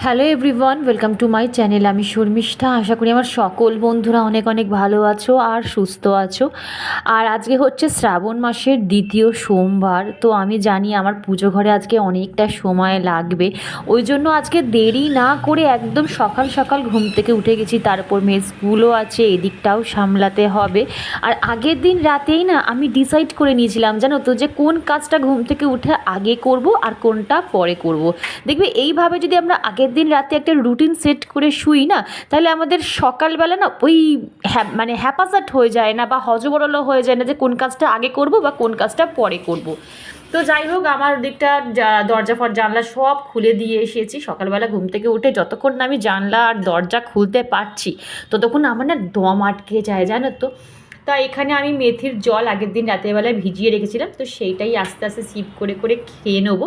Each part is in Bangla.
Hello everyone, welcome to my channel. আমি শর্মিষ্ঠা। আশা করি আমার সকল বন্ধুরা অনেক অনেক ভালো আছো আর সুস্থ আছো। আর আজকে হচ্ছে শ্রাবণ মাসের দ্বিতীয় সোমবার। তো আমি জানি আমার পুজো ঘরে আজকে অনেকটা সময় লাগবে, ওই জন্য আজকে দেরি না করে একদম সকাল সকাল ঘুম থেকে উঠে গেছি। তারপর মেয়ের স্কুলও আছে, এদিকটাও সামলাতে হবে। আর আগের দিন রাতেই না আমি ডিসাইড করে নিয়েছিলাম, জানো তো, যে কোন কাজটা ঘুম থেকে উঠে আগে করব আর কোনটা পরে করব। দেখবে এইভাবে যদি আমরা আগের দিন রাতে একটা রুটিন সেট করে শুই না, তাহলে আমাদের সকালবেলা না ওই মানে হ্যাপাসাট হয়ে যায় না, বা হজবরল হয়ে যায় না যে কোন কাজটা আগে করব বা কোন কাজটা পরে করব। তো যাই হোক, আমার দিকটা দরজা জানলা সব খুলে দিয়ে এসেছি। সকালবেলা ঘুম থেকে উঠে যতক্ষণ না আমি জানলা আর দরজা খুলতে পারছি, ততক্ষণ আমার না দম আটকে যায়, জানো তো। তা এখানে আমি মেথির জল আগের দিন রাতেরবেলায় ভিজিয়ে রেখেছিলাম, তো সেইটাই আস্তে আস্তে সিপ করে করে খেয়ে নেবো।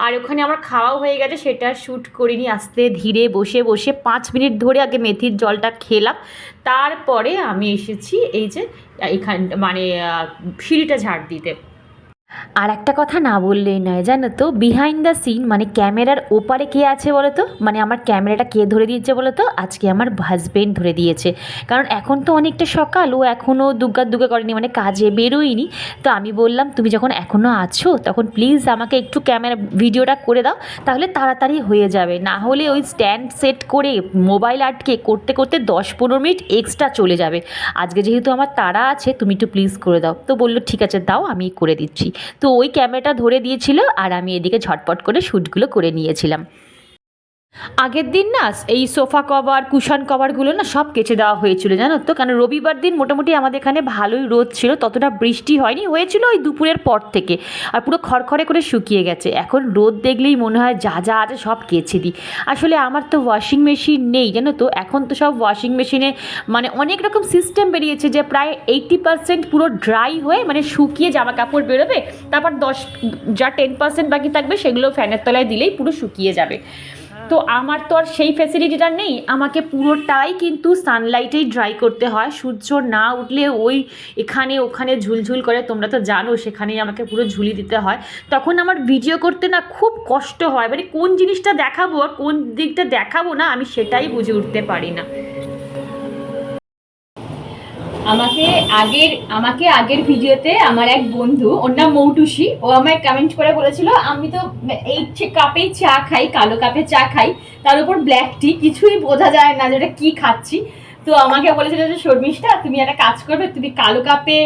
আর ওখানে আমার খাওয়াও হয়ে গেছে, সেটা শ্যুট করিনি। আস্তে ধীরে বসে বসে 5 মিনিট ধরে আগে মেথির জলটা খেলাম। তারপরে আমি এসেছি এই যে এখান মানে সিঁড়িটা ঝাড় দিতে। আর একটা কথা না বললেই নয়, জানো তো, বিহাইন্ড দ্য সিন মানে ক্যামেরার ওপারে কে আছে বলো তো, মানে আমার ক্যামেরাটা কে ধরে দিয়েছে বলো তো? আজকে আমার হাজবেন্ড ধরে দিয়েছে। কারণ এখন তো অনেকটা সকাল, ও এখনও দুগ্গা করেনি, মানে কাজে বেরোয়নি। তো আমি বললাম, তুমি যখন এখনও আছো তখন প্লিজ আমাকে একটু ক্যামেরা ভিডিওটা করে দাও, তাহলে তাড়াতাড়ি হয়ে যাবে। না হলে ওই স্ট্যান্ড সেট করে মোবাইল আটকে করতে করতে 10-15 মিনিট এক্সট্রা চলে যাবে। আজকে যেহেতু আমার তাড়া আছে, তুমি একটু প্লিজ করে দাও। তো বললো ঠিক আছে দাও, আমি করে দিচ্ছি। তো ওই ক্যামেরাটা ধরে দিয়েছিল আর আমি এদিকে ঝটপট করে শ্যুটগুলো করে নিয়েছিলাম। আগের দিন না এই সোফা কভার কুশন কভারগুলো না সব কেচে দেওয়া হয়েছিল, জানো তো। কারণ রবিবার দিন মোটামুটি আমাদের এখানে ভালোই রোদ ছিল, ততটা বৃষ্টি হয়নি, হয়েছিল ওই দুপুরের পর থেকে। আর পুরো খড়খড়ে করে শুকিয়ে গেছে। এখন রোদ দেখলেই মনে হয় যা যা আছে সব কেচে দিই। আসলে আমার তো ওয়াশিং মেশিন নেই, জানো তো। এখন তো সব ওয়াশিং মেশিনে মানে অনেক রকম সিস্টেম বেরিয়েছে, যে প্রায় 80% পুরো ড্রাই হয়ে মানে শুকিয়ে জামা কাপড় বেরোবে, তারপর যা 10% বাকি থাকবে সেগুলো ফ্যানের তলায় দিলেই পুরো শুকিয়ে যাবে। তো আমার তো আর সেই ফ্যাসিলিটিটা নেই, আমাকে পুরোটাই কিন্তু সানলাইটেই ড্রাই করতে হয়। সূর্য না উঠলে ওই এখানে ওখানে ঝুলঝুল করে, তোমরা তো জানো, সেখানেই আমাকে পুরো ঝুলি দিতে হয়। তখন আমার ভিডিও করতে না খুব কষ্ট হয়, মানে কোন জিনিসটা দেখাবো আর কোন দিকটা দেখাবো না, আমি সেটাই বুঝে উঠতে পারি না। আমাকে আগের ভিডিওতে আমার এক বন্ধু, ওর নাম মৌটুসি, ও আমায় কমেন্ট করে বলেছিল আমি তো এই কাপেই চা খাই, কালো কাপে চা খাই, তার উপর ব্ল্যাক টি, কিছুই বোঝা যায় না যেটা কি খাচ্ছি। তো আমাকে বলেছিল যে শর্মিষ্ঠা, তুমি একটা কাজ করবে, তুমি কালো কাপে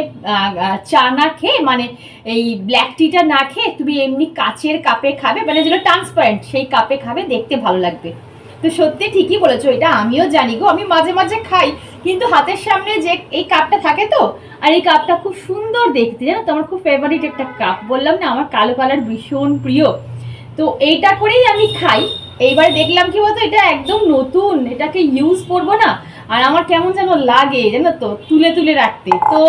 চা না খেয়ে, মানে এই ব্ল্যাক টিটা না খেয়ে তুমি এমনি কাচের কাপে খাবে, মানে যেটা ট্রান্সপারেন্ট সেই কাপে খাবে, দেখতে ভালো লাগবে। তো সত্যি ঠিকই বলেছো, এটা আমিও জানি গো, আমি মাঝে মাঝে খাই, কিন্তু হাতের সামনে যে এই কাপটা থাকে তো, আর এই কাপটা খুব সুন্দর দেখতে, জানো তো, আমার খুব ফেভারিট একটা কাপ। বললাম না, আমার কালো কালার ভীষণ প্রিয়। তো এইটা করেই আমি খাই। এইবার দেখলাম কি বলতো, এটা একদম নতুন, এটাকে ইউজ করবো না, আর আমার কেমন যেন লাগে, জানো তো, তুলে তুলে রাখতে। তো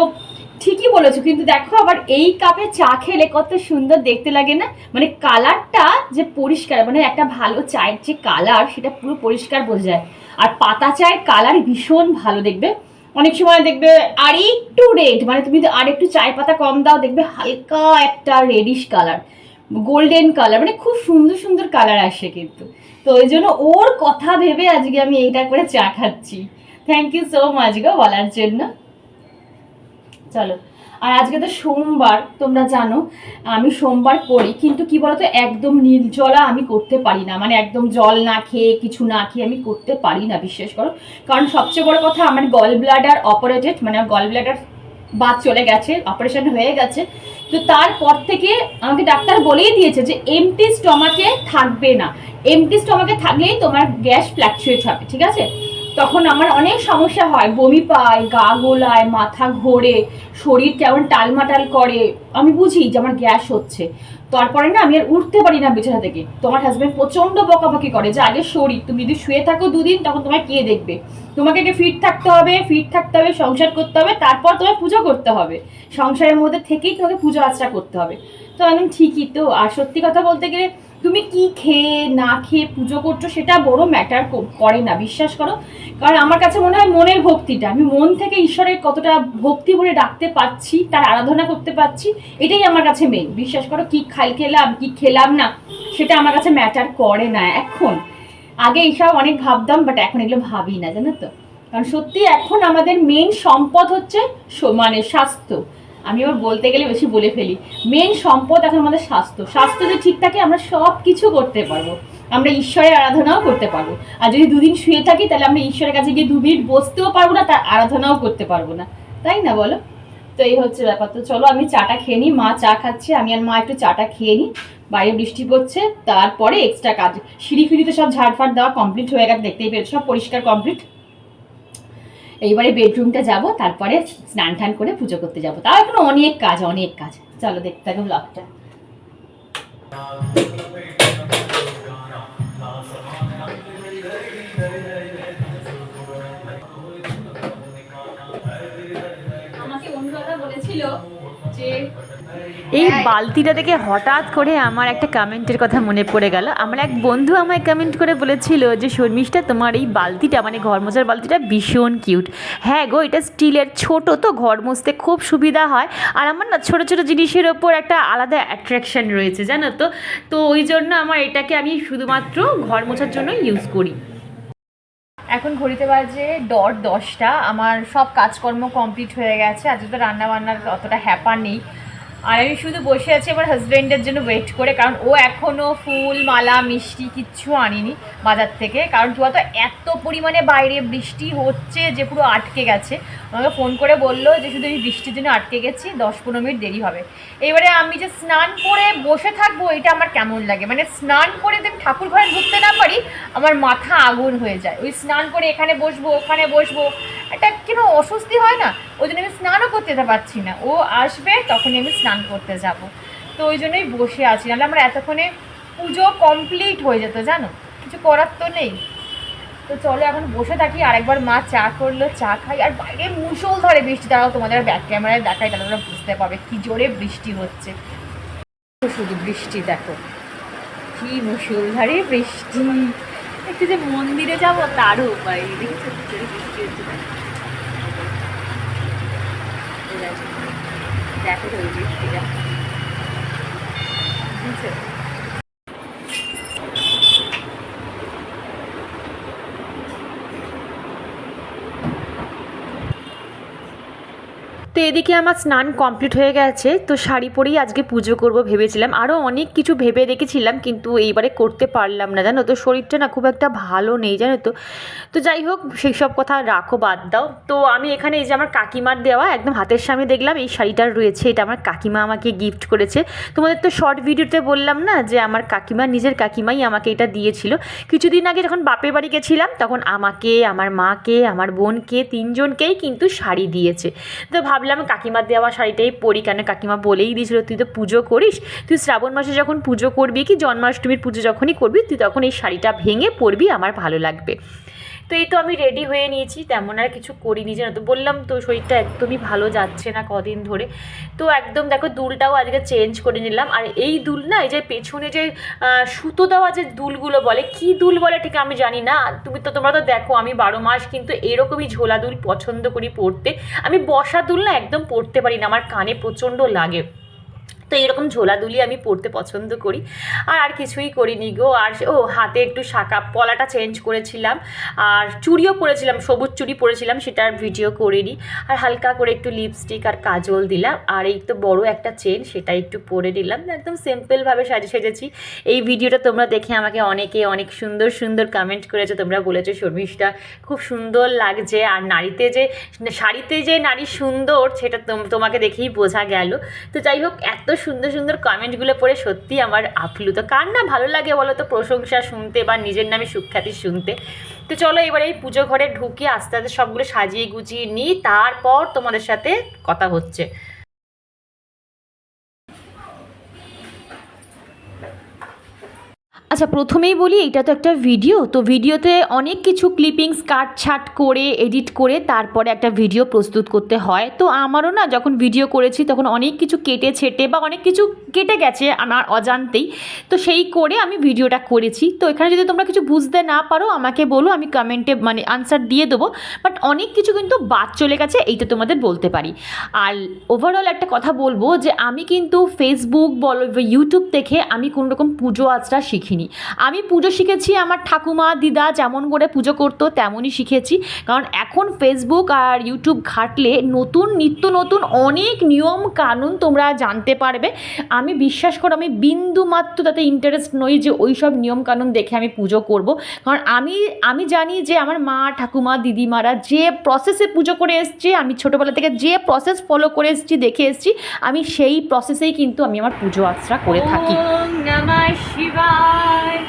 ঠিকই বলেছো, কিন্তু দেখো আবার এই কাপে চা খেলে কত সুন্দর দেখতে লাগে না, মানে কালারটা যে পরিষ্কার, মানে একটা ভালো চায়ের যে কালার সেটা পুরো পরিষ্কার বোঝা যায়। আর পাতা চায়ের কালার ভীষণ ভালো দেখবে, অনেক সময় দেখবে আর একটু রেড, মানে তুমি আর একটু চায় পাতা কম দাও, দেখবে হালকা একটা রেডিশ কালার, গোল্ডেন কালার, মানে খুব সুন্দর সুন্দর কালার আসে কিন্তু। তো ওই জন্য ওর কথা ভেবে আজকে আমি এইটা করে চা খাচ্ছি। থ্যাংক ইউ সো মাচ গো বলার জন্য। চলো, আর আজকে তো সোমবার, তোমরা জানো আমি সোমবার করি, কিন্তু কি বলতো, একদম নির্জলা আমি করতে পারি না, মানে একদম জল না খেয়ে কিছু না খেয়ে আমি করতে পারি না, বিশ্বাস করো। কারণ সবচেয়ে বড় কথা, আমার গল ব্লাডার অপারেটেড, মানে গল ব্লাডার বাদ চলে গেছে, অপারেশন হয়ে গেছে। তো তারপর থেকে আমাকে ডাক্তার বলেই দিয়েছে যে এমটি স্টমাকে থাকবে না, এমটি স্টমাকে থাকলেই তোমার গ্যাস ফ্ল্যাকচুয়েট হবে, ঠিক আছে। তখন আমার অনেক সমস্যা হয়, বমি পায়, গা গোলায়, মাথা ঘোরে, শরীর কেমন টালমাটাল করে, আমি বুঝি যে আমার গ্যাস হচ্ছে। তারপরে না আমি আর উঠতে পারি না বিছানা থেকে। তোমার হাজবেন্ড প্রচন্ড বকাবকি করে যে আগে শরীর, তুমি যদি শুয়ে থাকো দুদিন তখন তোমার কে দেখবে, তোমাকে আগে ফিট থাকতে হবে, সংসার করতে হবে, তারপর তোমায় পুজো করতে হবে, সংসারের মধ্যে থেকেই তোমাকে পুজো আচরা করতে হবে। তো আমি ঠিকই তো। আর সত্যি কথা বলতে গেলে, তুমি কি খেয়ে না খেয়ে পুজো করছো সেটা বড় ম্যাটার করে না, বিশ্বাস করো। কারণ আমার কাছে মনে হয় মনের ভক্তিটা, আমি মন থেকে ঈশ্বরের কতটা ভক্তি ভরে ডাকতে পারছি, তার আরাধনা করতে পারছি, এটাই আমার কাছে মেন। বিশ্বাস করো, কি খেলাম কি খেলাম না সেটা আমার কাছে ম্যাটার করে না এখন। আগে এইসব অনেক ভাবতাম, বাট এখন এগুলো ভাবি না, জানো তো। কারণ সত্যি এখন আমাদের মেন সম্পদ হচ্ছে মানে স্বাস্থ্য। আমি আবার বলতে গেলে বেশি বলে ফেলি। মেন সম্পদ এখন আমাদের স্বাস্থ্য। স্বাস্থ্য যদি ঠিক থাকে আমরা সব কিছু করতে পারবো, আমরা ঈশ্বরের আরাধনাও করতে পারবো। আর যদি দুদিন শুয়ে থাকি তাহলে আমরা ঈশ্বরের কাছে গিয়ে 2 মিনিট বসতেও পারবো না, তার আরাধনাও করতে পারবো না, তাই না বলো? তো এই হচ্ছে ব্যাপার। তো চলো আমি চাটা খেয়ে নিই, মা চা খাচ্ছে, আমি আর মা একটু চাটা খেয়ে নিই। বাইরে বৃষ্টি পড়ছে, তারপরে এক্সট্রা কাজ, সিঁড়ি ফিড়িতে সব ঝাড়ফাড় দেওয়া কমপ্লিট হয়ে গেছে, দেখতেই পেয়েছো সব পরিষ্কার কমপ্লিট। এইবারে বেডরুমটা যাব, তারপরে স্নান টান করে পুজো করতে যাব। তাও এখনো অনেক কাজ, অনেক কাজ। চলো দেখতে থাকো ব্লগটা। আমাকে অনুরাধা বলেছিল যে এই বালতিটা দেখে হঠাৎ করে আমার একটা কমেন্টের কথা মনে পড়ে গেল। আমার এক বন্ধু আমায় কমেন্ট করে বলেছিল যে শর্মিষ্ঠা, তোমার এই বালতিটা মানে ঘর মোছার বালতিটা ভীষণ কিউট। হ্যাঁ গো, এটা স্টিলের, ছোট তো ঘর মুছতে খুব সুবিধা হয়। আর আমার না ছোটো ছোটো জিনিসের ওপর একটা আলাদা অ্যাট্রাকশন রয়েছে, জানো তো। তো ওই জন্য আমার এটাকে আমি শুধুমাত্র ঘর মোছার জন্য ইউজ করি। এখন ঘড়িতে বাজে 10টা। আমার সব কাজকর্ম কমপ্লিট হয়ে গেছে। আজকে তো রান্না বান্নার অতটা হ্যাপা নেই, আর আমি শুধু বসে আছি আমার হাজব্যান্ডের জন্য ওয়েট করে। কারণ ও এখনও ফুল মালা মিষ্টি কিচ্ছু আনিনি বাজার থেকে। কারণ কি বলতো, এত পরিমাণে বাইরে বৃষ্টি হচ্ছে যে পুরো আটকে গেছে। আমাকে ফোন করে বললো যে শুধু আমি বৃষ্টির জন্য আটকে গেছি, 10-15 মিনিট দেরি হবে। এবারে আমি যে স্নান করে বসে থাকবো, এটা আমার কেমন লাগে। মানে স্নান করে যদি ঠাকুর ঘরে ঢুকতে না পারি, আমার মাথা আগুন হয়ে যায়। ওই স্নান করে এখানে বসবো ওখানে বসবো, একটা কেন অস্বস্তি হয় না, ওই জন্য আমি স্নানও করতে যেতে পারছি না। ও আসবে তখনই আমি স্নান করতে যাব। তো ওই জন্যই বসে আছি, নাহলে আমার এতক্ষণে পুজো কমপ্লিট হয়ে যেত, জানো। কিছু করার তো নেই। তো চলো এখন বসে থাকি। আরেকবার মা চা করলো, চা খাই। আর বাইরে মুষলধারে বৃষ্টি, দাঁড়াও তোমাদের ব্যাক ক্যামেরায় দেখাই, তাহলে তোমরা বুঝতে পারবে কি জোরে বৃষ্টি হচ্ছে। শুধু বৃষ্টি দেখো, কি মুষলধারে বৃষ্টি। একটু যে মন্দিরে যাবো তারও উপায় নেই, দেখেছো কি জোরে বৃষ্টি হচ্ছে। দেখো তো এই বৃষ্টিটা, বুঝছো। তো এদিকে আমার স্নান কমপ্লিট হয়ে গেছে। তো শাড়ি পরেই আজকে পুজো করব ভেবেছিলাম, আরও অনেক কিছু ভেবে রেখেছিলাম, কিন্তু এইবারে করতে পারলাম না, জানো তো। শরীরটা না খুব একটা ভালো নেই, জানো তো। তো যাই হোক, সেই সব কথা রাখো, বাদ দাও। তো আমি এখানে এই যে আমার কাকিমার দেওয়া একদম হাতের সামনে দেখলাম এই শাড়িটার রয়েছে, এটা আমার কাকিমা আমাকে গিফট করেছে। তোমাদের তো শর্ট ভিডিওতে বললাম না যে আমার কাকিমা, নিজের কাকিমাই আমাকে এটা দিয়েছিল। কিছুদিন আগে যখন বাপের বাড়ি গেছিলাম, তখন আমাকে, আমার মাকে, আমার বোনকে, 3জনকেই কিন্তু শাড়ি দিয়েছে। তো ভাবলাম কাকিমার দেওয়া শাড়িটাই পরি, কেন কাকিমা বলেই দিয়েছিল তুই তো পুজো করিস, তুই শ্রাবণ মাসে যখন পুজো করবি কি জন্মাষ্টমীর পুজো যখনই করবি, তুই তখন এই শাড়িটা ভেঙে পরবি, আমার ভালো লাগবে। তো এই তো আমি রেডি হয়ে নিয়েছি, তেমন আর কিছু করিনি, জানো তো। বললাম তো শরীরটা একদমই ভালো যাচ্ছে না কদিন ধরে। তো একদম দেখো দুলটাও আজকে চেঞ্জ করে নিলাম। আর এই দুল না, এই যে পেছনে যে সুতো দেওয়া যে দুলগুলো বলে, কি দুল বলে ঠিক আমি জানি না। তোমরা তো দেখো আমি 12 মাস কিন্তু এরকমই ঝোলা দুল পছন্দ করি পরতে। আমি বসা দুল না একদম পরতে পারি না, আমার কানে প্রচণ্ড লাগে। তো এরকম ঝোলাধুলি আমি পরতে পছন্দ করি। আর কিছুই করিনি গো। আর হাতে একটু শাঁখা পলাটা চেঞ্জ করেছিলাম, আর চুড়িও পরেছিলাম, সবুজ চুড়ি পরেছিলাম, সেটার ভিডিও করিনি। আর হালকা করে একটু লিপস্টিক আর কাজল দিলাম, আর এই তো বড় একটা চেন সেটা একটু পরে দিলাম। একদম সিম্পলভাবে সেজেছি। এই ভিডিওটা তোমরা দেখে আমাকে অনেকে অনেক সুন্দর সুন্দর কমেন্ট করেছো, তোমরা বলেছো শর্মিষ্ঠা খুব সুন্দর লাগছে। আর নারীতে যে শাড়িতে যে নারী সুন্দর, সেটা তোমাকে দেখেই বোঝা গেল। তো যাই হোক, এত সুন্দর সুন্দর কমেন্টগুলো পড়ে সত্যি আমার আপ্লুত। কার না ভালো লাগে বলো তো প্রশংসা শুনতে বা নিজের নামে সুখ্যাতি শুনতে। তো চলো এবার এই পুজো ঘরে ঢুকে আস্তে আস্তে সবগুলো সাজিয়ে গুছিয়ে নিই, তারপর তোমাদের সাথে কথা হচ্ছে। আচ্ছা, প্রথমেই বলি এটা তো একটা ভিডিও, তো ভিডিওতে অনেক কিছু ক্লিপিংস কাটছাট করে এডিট করে তারপরে একটা ভিডিও প্রস্তুত করতে হয়। তো আমারও না যখন ভিডিও করেছি তখন অনেক কিছু কেটে ছেটে বা অনেক কিছু কেটে গেছে আমার অজান্তেই, তো সেই করে আমি ভিডিওটা করেছি। তো এখানে যদি তোমরা কিছু বুঝতে না পারো আমাকে বলো, আমি কমেন্টে মানে আনসার দিয়ে দেবো। বাট অনেক কিছু কিন্তু বাদ চলে গেছে, এইটা তোমাদের বলতে পারি। আর ওভারঅল একটা কথা বলবো যে আমি কিন্তু ফেসবুক বলো ইউটিউব দেখে আমি কোনোরকম পুজো আচরা শিখিনি। শিখিনি। আমি পুজো শিখেছি আমার ঠাকুমা দিদা যেমন করে পুজো করতো তেমনই শিখেছি। কারণ এখন ফেসবুক আর ইউটিউব ঘাঁটলে নিত্য নতুন অনেক নিয়ম কানুন তোমরা জানতে পারবে। আমি বিশ্বাস করো, আমি বিন্দু মাত্র তাতে ইন্টারেস্ট নই যে ওই সব নিয়ম কানুন দেখে আমি পুজো করব। কারণ আমি জানি যে আমার মা ঠাকুমা দিদিমারা যে প্রসেসে পুজো করে এসছে, আমি ছোটোবেলা থেকে যে প্রসেস ফলো করে এসেছি দেখে এসেছি, আমি সেই প্রসেসেই কিন্তু আমি আমার পুজো আর্চা করে থাকি। ওম নমঃ শিবায়।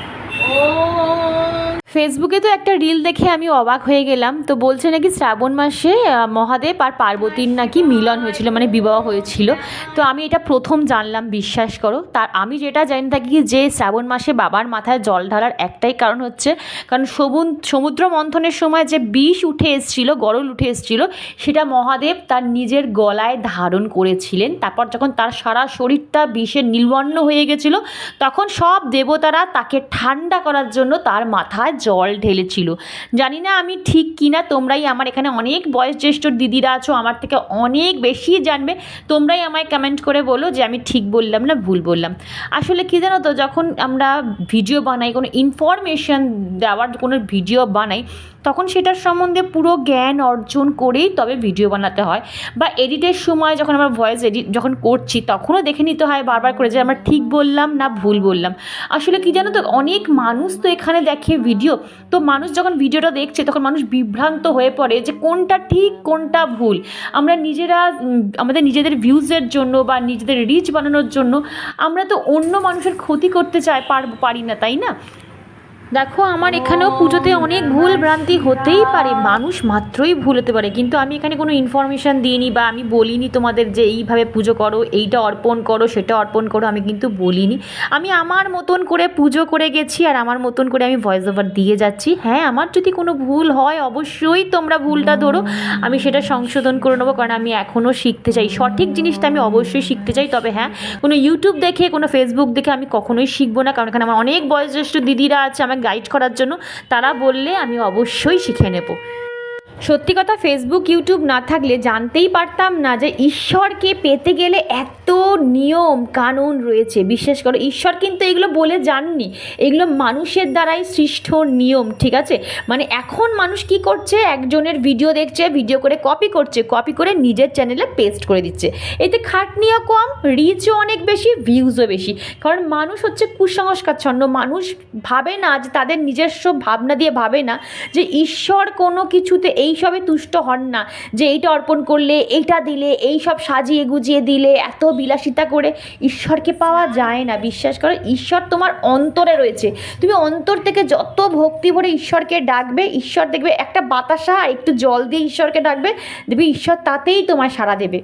ফেসবুকে তো একটা রিল দেখে আমি অবাক হয়ে গেলাম। তো বলছে নাকি শ্রাবণ মাসে মহাদেব আর পার্বতীর নাকি মিলন হয়েছিল, মানে বিবাহ হয়েছিল। তো আমি এটা প্রথম জানলাম, বিশ্বাস করো। তার আমি যেটা জানি থাকি যে শ্রাবণ মাসে বাবার মাথায় জল ঢালার একটাই কারণ হচ্ছে, কারণ সমুদ্র মন্থনের সময় যে বিষ উঠে এসেছিল, গরল উঠে এসেছিল, সেটা মহাদেব তার নিজের গলায় ধারণ করেছিলেন। তারপর যখন তার সারা শরীরটা বিষে নির্বন্ন হয়ে গেছিলো, তখন সব দেবতারা তাকে ঠান্ডা করার জন্য তার মাথায় জল ঢেলেছিল। জানি না আমি ঠিক কিনা, তোমরাই আমার এখানে অনেক বয়োজ্যেষ্ঠ দিদিরা আছো, আমার থেকে অনেক বেশি জানবে, তোমরাই আমায় কমেন্ট করে বলো যে আমি ঠিক বললাম না ভুল বললাম। আসলে কী জানো তো, যখন আমরা ভিডিও বানাই, কোনো ইনফরমেশান দেওয়ার কোনো ভিডিও বানাই, তখন সেটার সম্বন্ধে পুরো জ্ঞান অর্জন করেই তবে ভিডিও বানাতে হয়। বা এডিটের সময় যখন আমরা ভয়েস এডিট যখন করছি, তখনও দেখে নিতে হয় বারবার করে যে আমরা ঠিক বললাম না ভুল বললাম। আসলে কি জানো তো, অনেক মানুষ তো এখানে দেখে ভিডিও, তো মানুষ যখন ভিডিওটা দেখছে তখন মানুষ বিভ্রান্ত হয়ে পড়ে যে কোনটা ঠিক কোনটা ভুল। আমরা নিজেরা আমাদের নিজেদের ভিউজের জন্য বা নিজেদের রিচ বানানোর জন্য আমরা তো অন্য মানুষের ক্ষতি করতে পারি না, তাই না? দেখো, আমার এখানেও পুজোতে অনেক ভুল ভ্রান্তি হতেই পারে, মানুষ মাত্রই ভুল হতে পারে, কিন্তু আমি এখানে কোনো ইনফরমেশান দিইনি বা আমি বলিনি তোমাদের যে এইভাবে পুজো করো, এইটা অর্পণ করো, সেটা অর্পণ করো, আমি কিন্তু বলিনি। আমি আমার মতন করে পুজো করে গেছি আর আমার মতন করে আমি ভয়েস ওভার দিয়ে যাচ্ছি। হ্যাঁ, আমার যদি কোনো ভুল হয় অবশ্যই তোমরা ভুলটা ধরো, আমি সেটা সংশোধন করে নেবো, কারণ আমি এখনও শিখতে চাই, সঠিক জিনিসটা আমি অবশ্যই শিখতে চাই। তবে হ্যাঁ, কোনো ইউটিউব দেখে কোনো ফেসবুক দেখে আমি কখনোই শিখবো না, কারণ এখানে আমার অনেক বয়োজ্যেষ্ঠ দিদিরা আছে আমাকে গাইড করার জন্য, তারা বললে আমি অবশ্যই শিখে নেব। সত্যি কথা, ফেসবুক ইউটিউব না থাকলে জানতেই পারতাম না যে ঈশ্বরকে পেতে গেলে এত নিয়ম কানুন রয়েছে। বিশ্বাস করো, ঈশ্বর কিন্তু এগুলো বলে যাননি, এগুলো মানুষের দ্বারাই সৃষ্ট নিয়ম, ঠিক আছে? মানে এখন মানুষ কি করছে, একজনের ভিডিও দেখছে, ভিডিও করে কপি করছে, কপি করে নিজের চ্যানেলে পেস্ট করে দিচ্ছে। এতে খাটনিও কম, রিচও অনেক বেশি, ভিউজও বেশি। কারণ মানুষ হচ্ছে কুসংস্কারচ্ছন্ন, মানুষ ভাবে না যে তাদের নিজস্ব ভাবনা দিয়ে ভাবে না যে ঈশ্বর কোনো কিছুতে এইসবে তুষ্ট হন না, যে এইটা অর্পণ করলে, এইটা দিলে, এই সব সাজিয়ে গুজিয়ে দিলে, এত বিলাসিতা করে ঈশ্বরকে পাওয়া যায় না। বিশ্বাস করো, ঈশ্বর তোমার অন্তরে রয়েছে। তুমি অন্তর থেকে যত ভক্তি ভরে ঈশ্বরকে ডাকবে, ঈশ্বর দেখবে একটা বাতাসা আর একটু জল দিয়ে ঈশ্বরকে ডাকবে, দেখবে ঈশ্বর তাতেই তোমায় সাড়া দেবে।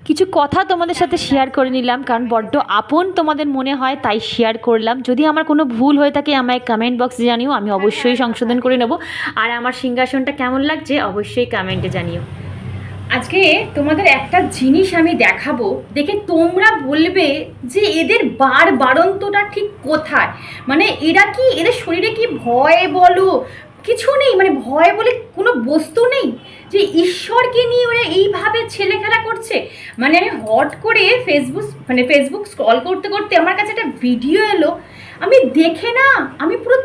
কিছু কথা তোমাদের সাথে শেয়ার করে নিলাম, কারণ বড্ড আপন তোমাদের মনে হয় তাই শেয়ার করলাম। যদি আমার কোনো ভুল হয়ে থাকে আমায় কমেন্ট বক্সে জানিও, আমি অবশ্যই সংশোধন করে নেব। আর আমার সিংহাসনটা কেমন লাগছে অবশ্যই কমেন্টে জানিও। আজকে তোমাদের একটা জিনিস আমি দেখাবো, দেখে তোমরা বলবে যে এদের বাড়ন্তটা ঠিক কোথায়। মানে এদের শরীরে কি ভয় বলো কিছু নেই, মানে ভয় বলে কোনো বস্তু নেই, যে ঈশ্বরকে নিয়ে ওরা এইভাবে ছেলে খেলা করছে। মানে আমি হট করে ফেসবুক স্ক্রল করতে করতে আমার কাছে একটা ভিডিও এলো, আমি দেখে না আমি পুরো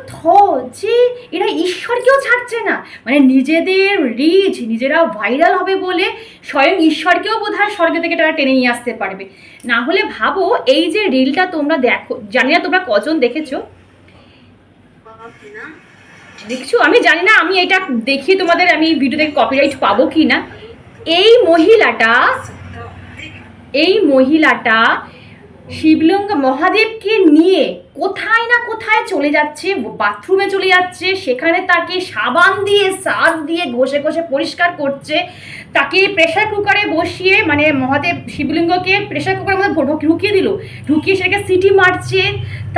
যে এরা ঈশ্বরকেও ছাড়ছে না। মানে নিজেদের রিচ, নিজেরা ভাইরাল হবে বলে স্বয়ং ঈশ্বরকেও বোধহয় স্বর্গ থেকে তারা টেনে নিয়ে আসতে পারবে। না হলে ভাবো, এই যে রিলটা তোমরা দেখো, জানি না তোমরা কজন দেখেছো, দেখছো আমি জানি না, আমি এটা দেখিয়ে তোমাদের আমি ভিডিও থেকে কপিরাইট পাবো কি না। এই মহিলাটা শিবলিঙ্গ মহাদেবকে নিয়ে কোথায় না কোথায় চলে যাচ্ছে, বাথরুমে চলে যাচ্ছে, সেখানে তাকে সাবান দিয়ে সার্ফ দিয়ে ঘষে ঘষে পরিষ্কার করছে, তাকে প্রেশার কুকারে বসিয়ে, মানে মহাদেব শিবলিঙ্গকে প্রেশার কুকারের মধ্যে ঢুকিয়ে সেটাকে সিটি মারছে,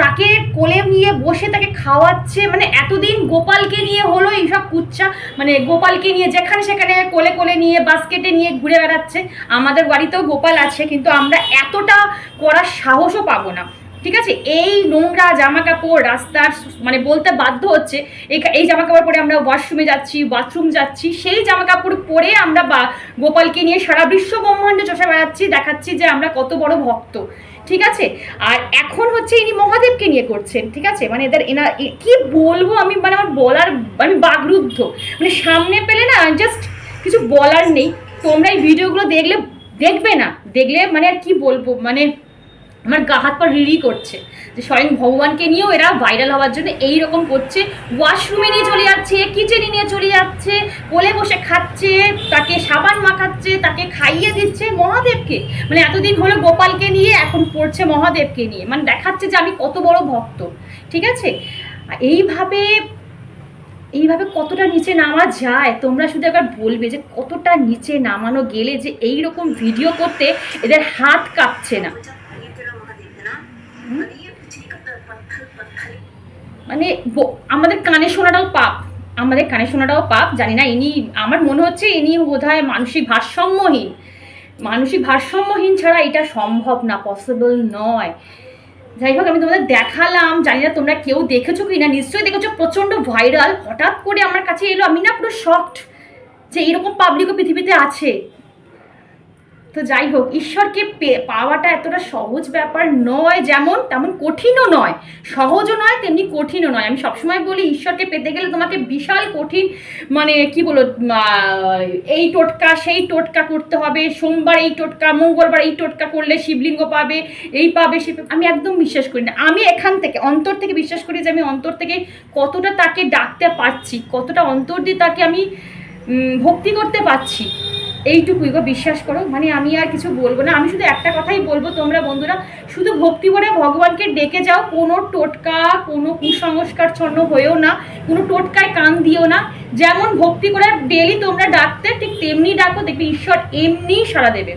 তাকে কোলে নিয়ে বসে তাকে খাওয়াচ্ছে। মানে এতদিন গোপালকে নিয়ে হলো এইসব কুচ্চা, মানে গোপালকে নিয়ে যেখানে সেখানে কোলে নিয়ে বাস্কেটে নিয়ে ঘুরে বেড়াচ্ছে। আমাদের বাড়িতেও গোপাল আছে, কিন্তু আমরা এতটা করার সাহসও পাবো না, ঠিক আছে? এই নোংরা জামা কাপড় রাস্তার, মানে বলতে বাধ্য হচ্ছে, এই জামা কাপড় পরে আমরা ওয়াশরুমে যাচ্ছি, বাথরুম যাচ্ছি, সেই জামা কাপড় পরে আমরা গোপালকে নিয়ে সারা বিশ্ব ব্রহ্মাণ্ডে চষে বেড়াচ্ছি, দেখাচ্ছি যে আমরা কত বড় ভক্ত। ঠিক আছে। আর এখন হচ্ছে ইনি মহাদেবকে নিয়ে করছেন, ঠিক আছে। মানে কি বলবো আমি, মানে আমার বলার, আমি বাকরুদ্ধ, মানে সামনে পেলে না জাস্ট কিছু বলার নেই। তোমরা এই ভিডিওগুলো দেখবে না, দেখলে মানে আর কি বলবো, মানে আমার গা হাত পা রিড়ি করছে যে স্বয়ং ভগবানকে নিয়েও এরা ভাইরাল হওয়ার জন্য এই রকম করছে। ওয়াশরুমে নিয়ে চলে যাচ্ছে, কিচেনে নিয়ে চলে যাচ্ছে, কোলে বসে খাচ্ছে, তাকে সাবান মাখাচ্ছে, তাকে খাইয়ে দিচ্ছে মহাদেবকে। মানে এতদিন হলো গোপালকে নিয়ে, এখন পড়ছে মহাদেবকে নিয়ে, মানে দেখাচ্ছে যে আমি কত বড় ভক্ত, ঠিক আছে। এইভাবে কতটা নিচে নামা যায় তোমরা শুধু একবার বলবে যে কতটা নিচে নামানো গেলে যে এই রকম ভিডিও করতে এদের হাত কাঁপছে না। মানে আমাদের কানে শোনাটাও পাপ, জানি না ইনি, আমার মনে হচ্ছে ইনি বোধহয় মানসিক ভারসাম্যহীন ছাড়া এটা সম্ভব না, পসিবল নয়। যাই হোক, আমি তোমাদের দেখালাম, জানি না তোমরা কেউ দেখেছো কি না, নিশ্চয়ই দেখেছো, প্রচণ্ড ভাইরাল, হঠাৎ করে আমার কাছে এলো, আমি না পুরো শকড যে এরকম পাবলিকও পৃথিবীতে আছে। তো যাই হোক, ঈশ্বরকে পাওয়াটা এতটা সহজ ব্যাপার নয়, যেমন তেমন কঠিনও নয়, সহজও নয় তেমনি কঠিনও নয়। আমি সবসময় বলি ঈশ্বরকে পেতে গেলে তোমাকে বিশাল কঠিন, মানে কি বলো, এই টোটকা সেই টোটকা করতে হবে, সোমবার এই টোটকা, মঙ্গলবার এই টোটকা করলে শিবলিঙ্গ পাবে, এই পাবে সে। আমি একদম বিশ্বাস করি না। আমি এখান থেকে অন্তর থেকে বিশ্বাস করি যে আমি অন্তর থেকে কতটা তাকে ডাকতে পারছি, কতটা অন্তর দিয়ে তাকে আমি ভক্তি করতে পারছি, এইটুকুই গো, বিশ্বাস করো। মানে আমি আর কিছু বলবো না, আমি শুধু একটা কথাই বলবো, তোমরা বন্ধুরা শুধু ভক্তি করে ভগবানকে ডেকে যাও, কোনো টোটকা, কোনো কুসংস্কারচ্ছন্ন হয়েও না, কোনো টোটকায় কান দিও না। যেমন ভক্তি করে ডেলি তোমরা ডাকতে, ঠিক তেমনি ডাকো, দেখবে ঈশ্বর এমনিই সাড়া দেবে।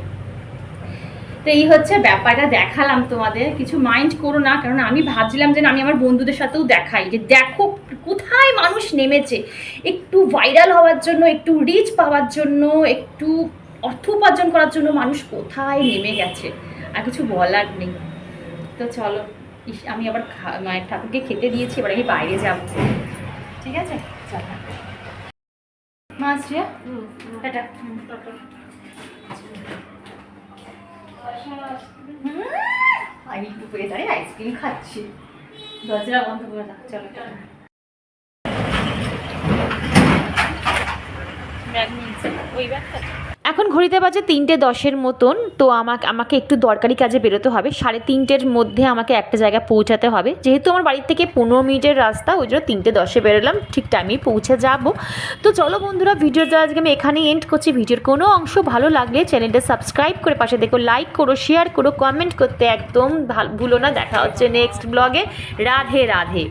তো এই হচ্ছে ব্যাপারটা, দেখালাম তোমাদের, কিছু মাইন্ড করো না, কারণ আমি ভাবছিলাম যে আমি আমার বন্ধুদের সাথেও দেখাই যে দেখো কোথায় মানুষ নেমেছে, একটু ভাইরাল হওয়ার জন্য, একটু রিচ পাওয়ার জন্য, একটু অর্থ উপার্জন করার জন্য মানুষ কোথায় নেমে গেছে, আর কিছু বলার নেই। তো চলো, আমি আবার মায়ের ঠাকুরকে খেতে দিয়েছি, এবার আমি বাইরে যাব, ঠিক আছে। চলো মাছ রিয়া, টাটা। আমি দুপুরে দাঁড়িয়ে আইসক্রিম খাচ্ছি, দরজা বন্ধ করে দাও। চলো এখন ঘড়িতে বাজে 3:10 মতন। তো আমাকে একটু দরকারি কাজে বেরোতে হবে, 3:30 মধ্যে আমাকে একটা জায়গায় পৌঁছাতে হবে। যেহেতু আমার বাড়ির থেকে 15 মিনিটের রাস্তা, ওই জন্য 3:10 বেরোলাম, ঠিক টাইমেই পৌঁছে যাব। তো চলো বন্ধুরা, ভিডিওটা আজকে আমি এখানেই এন্ড করছি। ভিডিওর কোনো অংশ ভালো লাগলে চ্যানেলটা সাবস্ক্রাইব করে পাশে দেখো, লাইক করো, শেয়ার করো, কমেন্ট করতে একদম ভুলো না। দেখা হচ্ছে নেক্সট ব্লগে। রাধে রাধে।